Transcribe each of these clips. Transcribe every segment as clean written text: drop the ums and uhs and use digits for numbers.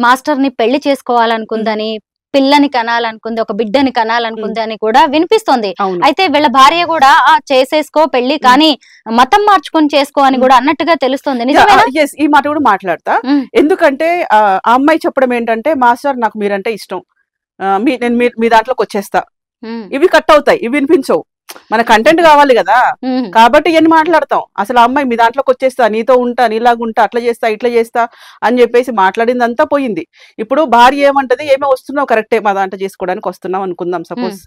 Master ని పెళ్లి చేసుకోవాలనుకుందని, పిల్లని కనాలనుకుంది, ఒక బిడ్డని కనాలనుకుంది అని కూడా వినిపిస్తోంది. అయితే వీళ్ళ భార్య కూడా చేసేసుకో పెళ్లి, కానీ మతం మార్చుకొని చేసుకో అని కూడా అన్నట్టుగా తెలుస్తుంది. నిజమేనా? ఈ మాట కూడా మాట్లాడతా. ఎందుకంటే ఆ అమ్మాయి చెప్పడం ఏంటంటే, మాస్టర్ నాకు మీరంటే ఇష్టం, నేను మీ దాంట్లోకి వచ్చేస్తా. ఇవి కట్ అవుతాయి, ఇవి వినిపించవు. మన కంటెంట్ కావాలి కదా, కాబట్టి ఇవన్నీ మాట్లాడతాం. అసలు ఆ అమ్మాయి మీ దాంట్లోకి వచ్చేస్తా, నీతో ఉంటా, నీలాగుంటా, అట్లా చేస్తా, ఇట్లా చేస్తా అని చెప్పేసి మాట్లాడిందంతా పోయింది. ఇప్పుడు భార్య ఏమంటది, ఏమో వస్తున్నావు కరెక్టే, మా దాంట్లో చేసుకోవడానికి వస్తున్నావు అనుకుందాం. సపోజ్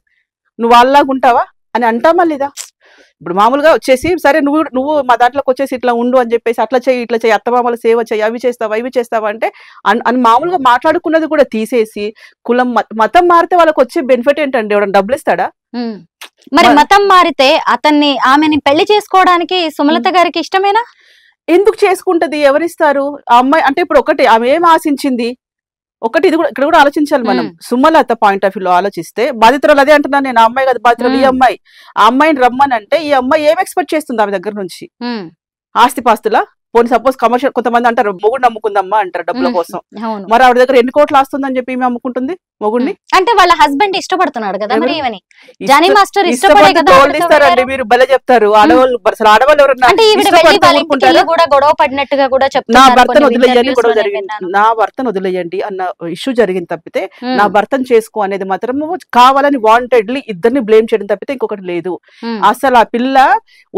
నువ్వు వాళ్ళలాగా ఉంటావా అని అంటామా లేదా? ఇప్పుడు మామూలుగా వచ్చేసి సరే నువ్వు మా దాంట్లోకి వచ్చేసి ఇట్లా ఉండు అని చెప్పేసి అట్లా చెయ్యి, ఇట్లా చెయ్యి, అత్తమామల సేవ చెయ్యి, అవి చేస్తావా, ఇవి చేస్తావా అంటే అని మామూలుగా మాట్లాడుకున్నది కూడా తీసేసి కులం మతం మారితే వాళ్ళకి వచ్చే బెనిఫిట్ ఏంటండి? ఎవడన్నా డబ్బులు ఇస్తాడా? మరి మతం మారితే ఆమెని పెళ్లి చేసుకోవడానికి సుమలత గారికి ఇష్టమేనా? ఎందుకు చేసుకుంటది? ఎవరిస్తారు? ఆ అమ్మాయి అంటే ఇప్పుడు ఒకటి ఆమె ఏం ఆశించింది? ఒకటి ఇది కూడా ఇక్కడ కూడా ఆలోచించాలి మనం. సుమలత పాయింట్ ఆఫ్ వ్యూలో ఆలోచిస్తే బాధితురాలు అదే అంటున్నాను నేను, ఆ అమ్మాయి కదా బాధితురాలు. ఈ అమ్మాయి ఆ అమ్మాయిని రమ్మనంటే ఈ అమ్మాయి ఏం ఎక్స్పెక్ట్ చేస్తుంది ఆమె దగ్గర నుంచి? ఆస్తిపాస్తులా? పోనీ సపోజ్ కమర్షియల్, కొంతమంది అంటారు మొగుడు నమ్ముకుందమ్మా అంటారు డబ్బుల కోసం. మరి ఆవిడ దగ్గర ఎన్ని కోట్లు ఆస్తుందని చెప్పి ఈమె అమ్ముకుంటుంది మొగుడిని? అంటే వాళ్ళ హస్బెండ్ ఇష్టపడుతున్నాడు కదా, మరి ఈమెని జానీ మాస్టర్ ఇష్టపడే కదా. ఇస్తారండి మీరు భలే చెప్తారు. ఆడవాళ్ళు అసలు ఆడవాళ్ళు ఎవరన్నా కూడా గొడవ పడినట్టుగా కూడా చెప్తారు. నా భర్తను వదిలేయండి, గొడవ జరిగింది, నా భర్తను వదిలేయండి అన్న ఇష్యూ జరిగింది తప్పితే నా భర్తను చేసుకో అనేది మాత్రం కావాలని వాంటెడ్లీ ఇద్దరిని బ్లేమ్ చేయడం తప్పితే ఇంకొకటి లేదు. అసలు ఆ పిల్ల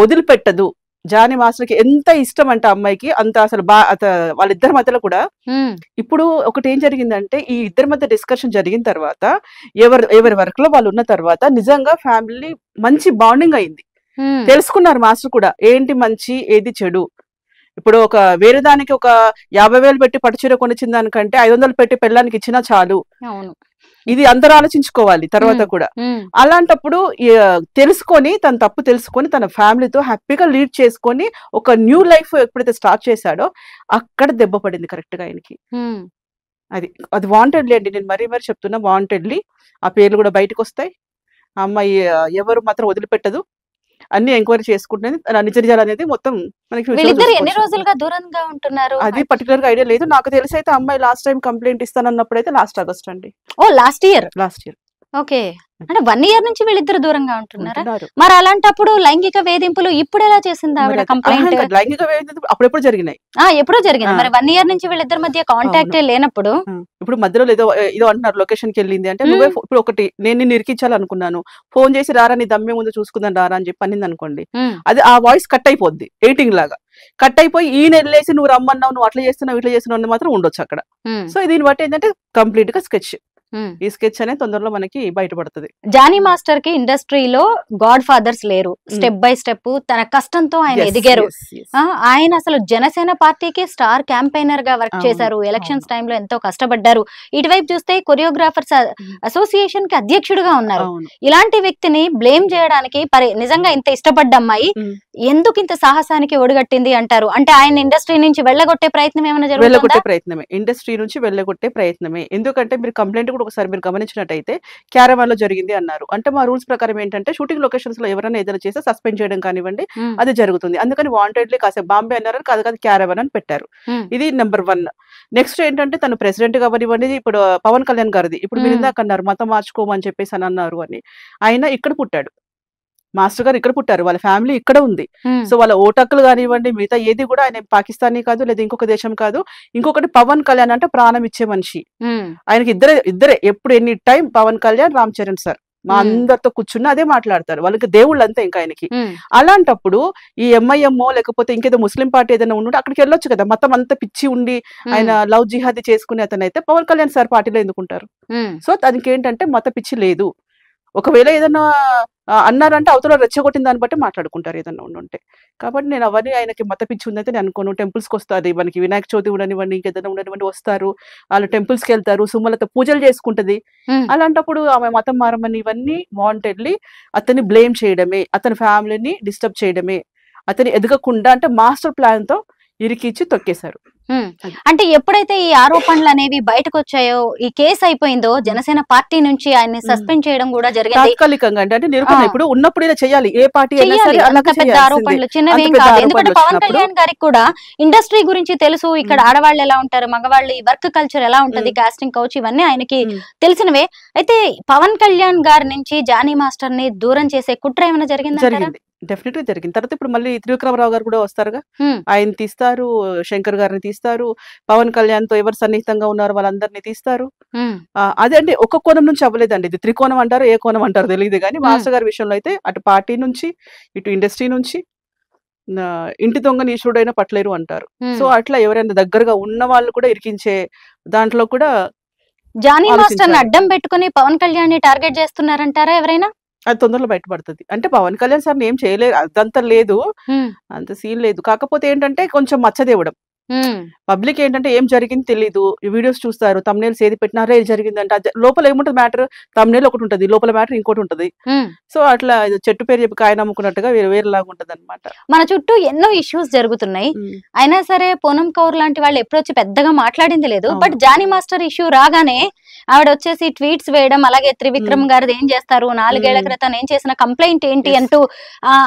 వదిలిపెట్టదు. జానీ మాస్టర్ కి ఎంత ఇష్టం అంటే అమ్మాయికి అంత అసలు వాళ్ళిద్దరి మధ్యలో కూడా. ఇప్పుడు ఒకటి ఏం జరిగిందంటే, ఈ ఇద్దరి మధ్య డిస్కషన్ జరిగిన తర్వాత ఎవరి వర్క్ లో వాళ్ళు ఉన్న తర్వాత నిజంగా ఫ్యామిలీ మంచి బాండింగ్ అయింది. తెలుసుకున్నారు మాస్టర్ కూడా ఏంటి మంచి ఏది చెడు. ఇప్పుడు ఒక వేరే దానికి ఒక 50,000 పెట్టి పట్టుచీర కొనిచ్చిన దానికంటే 500 పెట్టి పెళ్ళానికి ఇచ్చినా చాలు. ఇది అందరూ ఆలోచించుకోవాలి తర్వాత కూడా. అలాంటప్పుడు తెలుసుకొని తన తప్పు తెలుసుకొని తన ఫ్యామిలీతో హ్యాపీగా లీడ్ చేసుకొని ఒక న్యూ లైఫ్ ఎప్పుడైతే స్టార్ట్ చేశాడో అక్కడ దెబ్బ పడింది కరెక్ట్ గా ఆయనకి. అది వాంటెడ్లీ అండి, నేను మరీ చెప్తున్నా, వాంటెడ్లీ. ఆ పేర్లు కూడా బయటకు వస్తాయి. ఆ అమ్మాయి ఎవరు మాత్రం వదిలిపెట్టదు, అన్ని ఎంక్వైరీ చేసుకుంటుంది. నిజ నిజాలు అనేది మొత్తం మనకి ఎన్ని రోజులుగా దూరంగా ఉంటున్నారు అది పర్టికులర్ గా ఐడియా లేదు. నాకు తెలిసి అయితే అమ్మాయి లాస్ట్ టైం కంప్లైంట్ ఇస్తానన్నప్పుడు అయితే లాస్ట్ ఆగస్ట్ అండి. Last year. ఓకే, అంటే 1 ఇయర్ నుంచి వీళ్ళిద్దరు దూరంగా ఉంటున్నారా? మరి అలాంటప్పుడు లైంగిక వేధింపులు ఇప్పుడు ఎలా చేసింది ఆవిడ కంప్లైంట్? లైంగిక వేధింపులు అప్పుడెప్పుడు జరిగినాయి, ఎప్పుడో జరిగింది. మరి 1 ఇయర్ నుంచి వీళ్ళిద్దరి మధ్య కాంటాక్ట్ లేనప్పుడు ఇప్పుడు మధ్యలో ఏదో అంటున్నారు లొకేషన్ కి వెళ్ళింది అంటే, నువ్వే ఇప్పుడు ఒకటి నేను నిన్ను ఇరికించాలనుకున్నాను, ఫోన్ చేసి రారా నీ దమ్మే ముందు చూసుకుందాం రారా అని చెప్పి అనింది అనుకోండి, అది ఆ వాయిస్ కట్ అయిపోద్ది, ఎడిటింగ్ లాగా కట్ అయిపోయి ఈయన వెళ్ళేసి నువ్వు రమ్మన్నావు, నువ్వు అట్లా చేస్తున్నావు ఇట్లా చేస్తున్నావు మాత్రం ఉండొచ్చు అక్కడ. సో దీన్ని బట్టి ఏంటంటే కంప్లీట్ గా స్కెచ్, ఈ స్కెచ్ అనేది తొందరలో మనకి బయటపడుతుంది. జానీ మాస్టర్ కి ఇండస్ట్రీలో గాడ్ ఫాదర్స్ లేరు. స్టెప్ బై స్టెప్ తన కష్టంతో ఆయన ఎదిగారు. ఆయన అసలు జనసేన పార్టీకి స్టార్ క్యాంపెయినర్ గా వర్క్ చేశారు. ఎలక్షన్స్ టైంలో ఎంతో కష్టపడ్డారు. ఇటువైపు చూస్తే కొరియోగ్రాఫర్స్ అసోసియేషన్ కి అధ్యక్షుడుగా ఉన్నారు. ఇలాంటి వ్యక్తిని బ్లేమ్ చేయడానికి నిజంగా ఇంత ఇష్టపడ్డ అమ్మాయి ఎందుకు ఇంత సాహసానికి ఒడిగట్టింది అంటారు? అంటే ఆయన ఇండస్ట్రీ నుంచి వెళ్ళగొట్టే ప్రయత్నం ఏమైనా జరుగుతుందా? ఇండస్ట్రీ నుంచి వెళ్ళగొట్టే ప్రయత్నమే. ఎందుకంటే మీరు కంప్లైంట్ కూడా ఒకసారి మీరు గమనించినట్టయితే క్యారవాన్ లో జరిగింది అన్నారు. అంటే మా రూల్స్ ప్రకారం ఏంటంటే షూటింగ్ లొకేషన్స్ లో ఎవరైనా ఏదైనా చేస్తే సస్పెండ్ చేయడం కానివ్వండి అది జరుగుతుంది. అందుకని వాంటెడ్లీ కాసేపు బాంబే అన్నారు, కాదు క్యారవాన్ అని పెట్టారు. ఇది నెంబర్ 1. నెక్స్ట్ ఏంటంటే తను ప్రెసిడెంట్ గా ఇవ్వండి, ఇప్పుడు పవన్ కళ్యాణ్ గారిది ఇప్పుడు మీరు ఇందాక అన్నారు మతం మార్చుకోమని చెప్పేసి అని అన్నారు అని, ఆయన ఇక్కడ పుట్టాడు, మాస్టర్ గారు ఇక్కడ పుట్టారు, వాళ్ళ ఫ్యామిలీ ఇక్కడ ఉంది. సో వాళ్ళ ఓటక్కులు కానివ్వండి మిగతా ఏది కూడా ఆయన పాకిస్తానీ కాదు లేదా ఇంకొక దేశం కాదు. ఇంకొకటి పవన్ కళ్యాణ్ అంటే ప్రాణం ఇచ్చే మనిషి. ఆయనకి ఇద్దరే ఎప్పుడు any time Pawan Kalyan, Ram Charan sir మా అందరితో కూర్చున్న అదే మాట్లాడతారు, వాళ్ళకి దేవుళ్ళు అంతే ఇంకా ఆయనకి. అలాంటప్పుడు ఈ ఎంఐఎంఓ లేకపోతే ఇంకేదో ముస్లిం పార్టీ ఏదైనా ఉండి అక్కడికి వెళ్ళొచ్చు కదా. మతం అంతా పిచ్చి ఉండి ఆయన లవ్ జిహాదీ చేసుకునే అతను అయితే పవన్ కళ్యాణ్ సార్ పార్టీలో ఎందుకుంటారు? సో దానికి ఏంటంటే మత పిచ్చి లేదు. ఒకవేళ ఏదన్నా అన్నారంటే అవతల రెచ్చగొట్టిన దాన్ని బట్టి మాట్లాడుకుంటారు ఏదన్నా ఉండుంటే. కాబట్టి నేను అవన్నీ ఆయనకి మత పిచ్చి ఉందైతే నేను అనుకోను. టెంపుల్స్కి వస్తుంది, మనకి వినాయక చవితి ఉండనివ్వండి ఇంకేదైనా ఉండనివ్వండి వస్తారు, వాళ్ళు టెంపుల్స్కి వెళ్తారు, సుమలత పూజలు చేసుకుంటది. అలాంటప్పుడు ఆమె మతం మారమని ఇవన్నీ వాంటెడ్లీ అతన్ని బ్లేమ్ చేయడమే, అతని ఫ్యామిలీని డిస్టర్బ్ చేయడమే, అతని ఎదగకుండా అంటే మాస్టర్ ప్లాన్ తో ఇరికిచ్చి తొక్కేశారు. అది. అంటే ఎప్పుడైతే ఈ ఆరోపణలు అనేవి బయటకు వచ్చాయో, ఈ కేసు అయిపోయిందో, జనసేన పార్టీ నుంచి ఆయన్ని సస్పెండ్ చేయడం కూడా జరిగింది. తాత్కాలికంగా అంటే నిరూపణ ఇప్పుడు ఉన్నప్పుడు ఇలా చేయాలి, ఏ పార్టీ అయినా చెయ్యాలి. సరే అంత అలాగే పెద్ద చేయాల్సిందే. ఆరోపణలు చిన్నవేం అంత పెద్ద కాదు. ఆరోపణలు ఎందుకంటే పవన్ వచ్చినప్పుడు కళ్యాణ్ గారికి కూడా ఇండస్ట్రీ గురించి తెలుసు. ఇక్కడ ఆడవాళ్ళు ఎలా ఉంటారు, మగవాళ్ళు ఈ వర్క్ కల్చర్ ఎలా ఉంటది, కాస్టింగ్ కౌచ్ ఇవన్నీ ఆయనకి తెలిసినవే. అయితే పవన్ కళ్యాణ్ గారి నుంచి జానీ మాస్టర్ ని దూరం చేసే కుట్ర ఏమైనా జరిగిందంటారా? జరిగింది, డెఫినెట్ గా జరిగింది. తర్వాత ఇప్పుడు మళ్ళీ త్రివిక్రమరావు గారు కూడా వస్తారుగా, ఆయన తీస్తారు, శంకర్ గారిని తీస్తారు, పవన్ కళ్యాణ్ తో ఎవరు సన్నిహితంగా ఉన్నారో వాళ్ళందరినీ తీస్తారు. అదే అంటే ఒక కోణం నుంచి అవ్వలేదండి, ఇది త్రికోణం అంటారు, ఏ కోణం అంటారు తెలియదు కానీ మాస్టర్ గారి విషయంలో అయితే అటు పార్టీ నుంచి ఇటు ఇండస్ట్రీ నుంచి ఇంటి దొంగ నీచుడైనా పట్టలేరు అంటారు. సో అట్లా ఎవరైనా దగ్గరగా ఉన్న వాళ్ళు కూడా ఇరికించే దాంట్లో కూడా జానీ మాస్టర్ అడ్డం పెట్టుకుని పవన్ కళ్యాణ్ ని టార్గెట్ చేస్తున్నారంటారా ఎవరైనా? అది తొందరలో బయటపడుతుంది. అంటే పవన్ కళ్యాణ్ సార్ ఏం చేయలేరు, అదంతా లేదు, అంత సీన్ లేదు. కాకపోతే ఏంటంటే కొంచెం మచ్చదేవడం. పబ్లిక్ ఏంటంటే ఏం జరిగింది తెలీదు, ఈ వీడియోస్ చూస్తారు, తమ్నేల్స్ ఏది పెట్టినారే జరిగిందంటే లోపల ఏముంటది మ్యాటర్, తమ్నేల్ ఒకటి ఉంటది, లోపల మ్యాటర్ ఇంకోటి ఉంటది. సో అట్లా చెట్టు పేరు చెప్పి కాయ నమ్ముకున్నట్టుగా వేరేలాగా ఉంటది అనమాట. మన చుట్టూ ఎన్నో ఇష్యూస్ జరుగుతున్నాయి, అయినా సరే పూనం కౌర్ లాంటి వాళ్ళు ఎప్పుడు వచ్చి పెద్దగా మాట్లాడింది లేదు. బట్ జానీ మాస్టర్ ఇష్యూ రాగానే ఆవిడ వచ్చేసి ట్వీట్స్ వేయడం, అలాగే త్రివిక్రమ్ గారిది ఏం చేస్తారు, 4 ఏళ్ల క్రితం ఏం చేసిన కంప్లైంట్ ఏంటి అంటూ,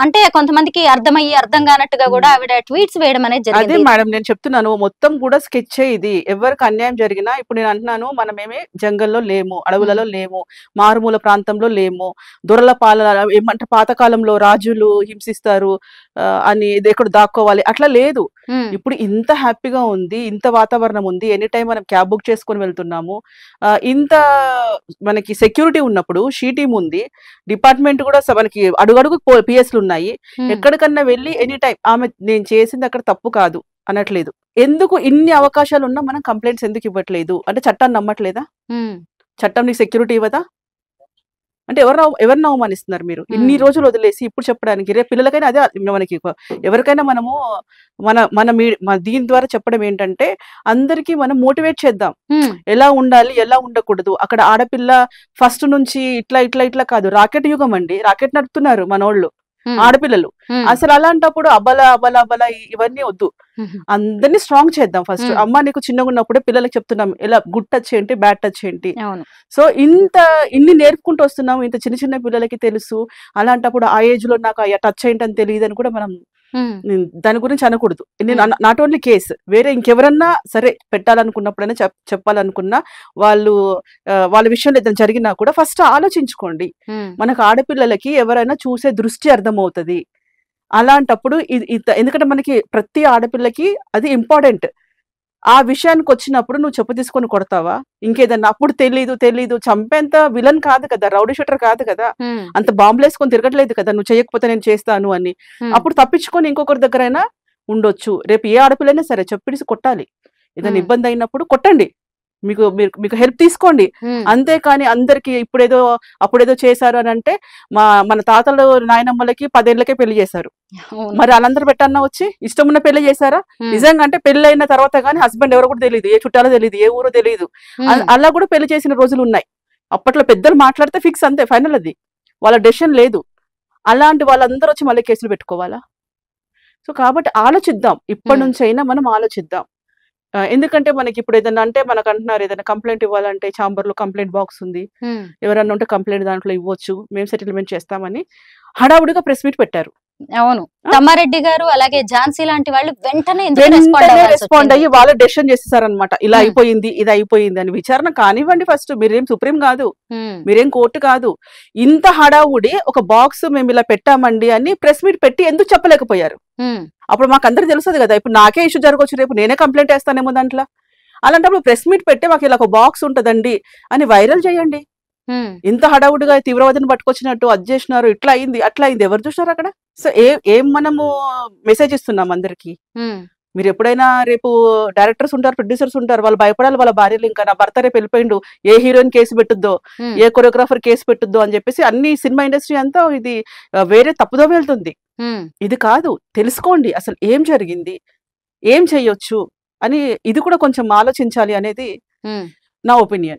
అంటే కొంతమందికి అర్థమయ్యి అర్థం కానట్టుగా కూడా ఆవిడ ట్వీట్స్ వేయడం అనేది జరిగింది. అదే మేడం నేను చెప్తున్నాను, మొత్తం కూడా స్కెచ్ ఇది. ఎవరికి అన్యాయం జరిగినా ఇప్పుడు నేను అంటున్నాను, మనమేమి జంగల్లో లేము, అడవులలో లేము, మారుమూల ప్రాంతంలో లేము, దొరల పాలన ఏమంటారు, పాతకాలంలో రాజులు హింసిస్తారు అని ఎక్కడ దాక్కోవాలి అట్లా లేదు. ఇప్పుడు ఇంత హ్యాపీగా ఉంది, ఇంత వాతావరణం ఉంది, ఎనీ టైం మనం క్యాబ్ బుక్ చేసుకొని వెళ్తున్నాము, ఇంత మనకి సెక్యూరిటీ ఉన్నప్పుడు, షీ టీమ్ ఉంది, డిపార్ట్మెంట్ కూడా మనకి అడుగడుగు పిఎస్లు ఉన్నాయి, ఎక్కడికన్నా వెళ్ళి ఎనీ టైం ఆమె నేను చేసింది అక్కడ తప్పు కాదు అనట్లేదు. ఎందుకు ఇన్ని అవకాశాలు ఉన్నా మనం కంప్లైంట్స్ ఎందుకు ఇవ్వట్లేదు అంటే చట్టాన్ని నమ్మట్లేదా? చట్టం నీకు సెక్యూరిటీ ఇవ్వదా? అంటే ఎవరిని అవమానిస్తున్నారు మీరు? ఇన్ని రోజులు వదిలేసి ఇప్పుడు చెప్పడానికి, రేపు పిల్లలకైనా అదే మనకి, ఎవరికైనా మనము మన దీని ద్వారా చెప్పడం ఏంటంటే అందరికీ మనం మోటివేట్ చేద్దాం, ఎలా ఉండాలి ఎలా ఉండకూడదు. అక్కడ ఆడపిల్ల ఫస్ట్ నుంచి ఇట్లా ఇట్లా ఇట్లా కాదు, రాకెట్ యుగం అండి, రాకెట్ నడుపుతున్నారు మనోళ్ళు ఆడపిల్లలు. అసలు అలాంటప్పుడు అబల అబల అబల ఇవన్నీ వద్దు, అందరినీ స్ట్రాంగ్ చేద్దాం. ఫస్ట్ అమ్మ నీకు చిన్నగా ఉన్నప్పుడే పిల్లలకి చెప్తున్నాం ఎలా గుడ్ టచ్ ఏంటి, బ్యాడ్ టచ్ ఏంటి. సో ఇన్ని నేర్పుకుంటూ వస్తున్నాం, ఇంత చిన్న చిన్న పిల్లలకి తెలుసు. అలాంటప్పుడు ఆ ఏజ్ లో నాకు టచ్ ఏంటని తెలియదు అని కూడా మనం దాని గురించి అనకూడదు. నాట్ ఓన్లీ కేసు, వేరే ఇంకెవరన్నా సరే పెట్టాలనుకున్నప్పుడైనా చెప్పాలనుకున్నా వాళ్ళ విషయంలో ఏదైనా జరిగినా కూడా ఫస్ట్ ఆలోచించుకోండి. మనకు ఆడపిల్లలకి ఎవరైనా చూసే దృష్టి అర్థమవుతుంది. అలాంటప్పుడు ఎందుకంటే మనకి ప్రతి ఆడపిల్లకి అది ఇంపార్టెంట్. ఆ విషయానికి వచ్చినప్పుడు నువ్వు చెప్పు తీసుకొని కొడతావా ఇంకేదన్నా? అప్పుడు తెలీదు చంపేంత విలన్ కాదు కదా, రౌడీ షూటర్ కాదు కదా, అంత బాంబులు వేసుకొని తిరగట్లేదు కదా, నువ్వు చేయకపోతే నేను చేస్తాను అని. అప్పుడు తప్పించుకొని ఇంకొకరి దగ్గరైనా ఉండొచ్చు. రేపు ఏ ఆడపిల్లైనా సరే చెప్పిడిసి కొట్టాలి, ఏదైనా ఇబ్బంది అయినప్పుడు కొట్టండి, మీకు హెల్ప్ తీసుకోండి. అంతేకాని అందరికి అప్పుడేదో చేశారు అని అంటే, మన తాతలు నాయనమ్మలకి 10 ఏళ్లకే పెళ్లి చేశారు, మరి వాళ్ళందరూ పెట్టన్నా వచ్చి ఇష్టం ఉన్న పెళ్లి చేశారా? నిజంగా అంటే పెళ్లి అయిన తర్వాత కానీ హస్బెండ్ ఎవరో కూడా తెలియదు, ఏ చుట్టాలో తెలియదు, ఏ ఊరో తెలియదు, అలా కూడా పెళ్లి చేసిన రోజులు ఉన్నాయి. అప్పట్లో పెద్దలు మాట్లాడితే ఫిక్స్, అంతే ఫైనల్, అది వాళ్ళ డెసిషన్ లేదు. అలాంటి వాళ్ళందరూ వచ్చి మళ్ళీ కేసులు పెట్టుకోవాలా? సో కాబట్టి ఆలోచిద్దాం, ఇప్పటి నుంచి అయినా మనం ఆలోచిద్దాం. ఎందుకంటే మనకి ఇప్పుడు ఏదైనా అంటే మనకు అంటున్నారు, ఏదైనా కంప్లైంట్ ఇవ్వాలంటే ఛాంబర్ లో కంప్లైంట్ బాక్స్ ఉంది, ఎవరన్నా ఉంటే కంప్లైంట్ దాంట్లో ఇవ్వచ్చు, మేము సెటిల్మెంట్ చేస్తామని హడావుడిగా ప్రెస్ మీట్ పెట్టారు. అవును, తమ్మారెడ్డి గారు అలాగే ఝాన్సీ లాంటి వాళ్ళు వెంటనే రెస్పాండ్ అయ్యి వాళ్ళు డెసిషన్ చేసేసారనమాట, ఇలా అయిపోయింది ఇది అయిపోయింది అని. విచారణ కానివ్వండి, ఫస్ట్ మీరేం సుప్రీం కాదు, మీరేం కోర్టు కాదు. ఇంత హడావుడి ఒక బాక్స్ మేము ఇలా పెట్టామండి అని ప్రెస్ మీట్ పెట్టి ఎందుకు చెప్పలేకపోయారు? అప్పుడు మాకు అందరికి తెలుస్తుంది కదా, ఇప్పుడు నాకే ఇష్యూ జరగవచ్చు, రేపు నేనే కంప్లైంట్ వేస్తానేమో దాంట్లో. అలాంటప్పుడు ప్రెస్ మీట్ పెట్టి మాకు ఇలా ఒక బాక్స్ ఉంటదండి అని వైరల్ చేయండి. ఇంత హడావుడిగా తీవ్రవాదిని పట్టుకొచ్చినట్టు అది చేసినారు, ఇట్లా అయింది అట్లా అయింది, ఎవరు చూసినారు అక్కడ? సో ఏం మనము మెసేజ్ ఇస్తున్నాం అందరికి? మీరు ఎప్పుడైనా రేపు డైరెక్టర్స్ ఉంటారు, ప్రొడ్యూసర్స్ ఉంటారు, వాళ్ళు భయపడాలి వాళ్ళ భార్యలు, ఇంకా నా భర్త రేపు వెళ్ళిపోయిండు, ఏ హీరోయిన్ కేసు పెట్టుద్దో, ఏ కొరియోగ్రాఫర్ కేసు పెట్టుద్దో అని చెప్పేసి అన్ని సినిమా ఇండస్ట్రీ అంతా ఇది వేరే తప్పుదో వెళ్తుంది. ఇది కాదు, తెలుసుకోండి అసలు ఏం జరిగింది, ఏం చెయ్యొచ్చు అని, ఇది కూడా కొంచెం ఆలోచించాలి అనేది నా ఒపీనియన్.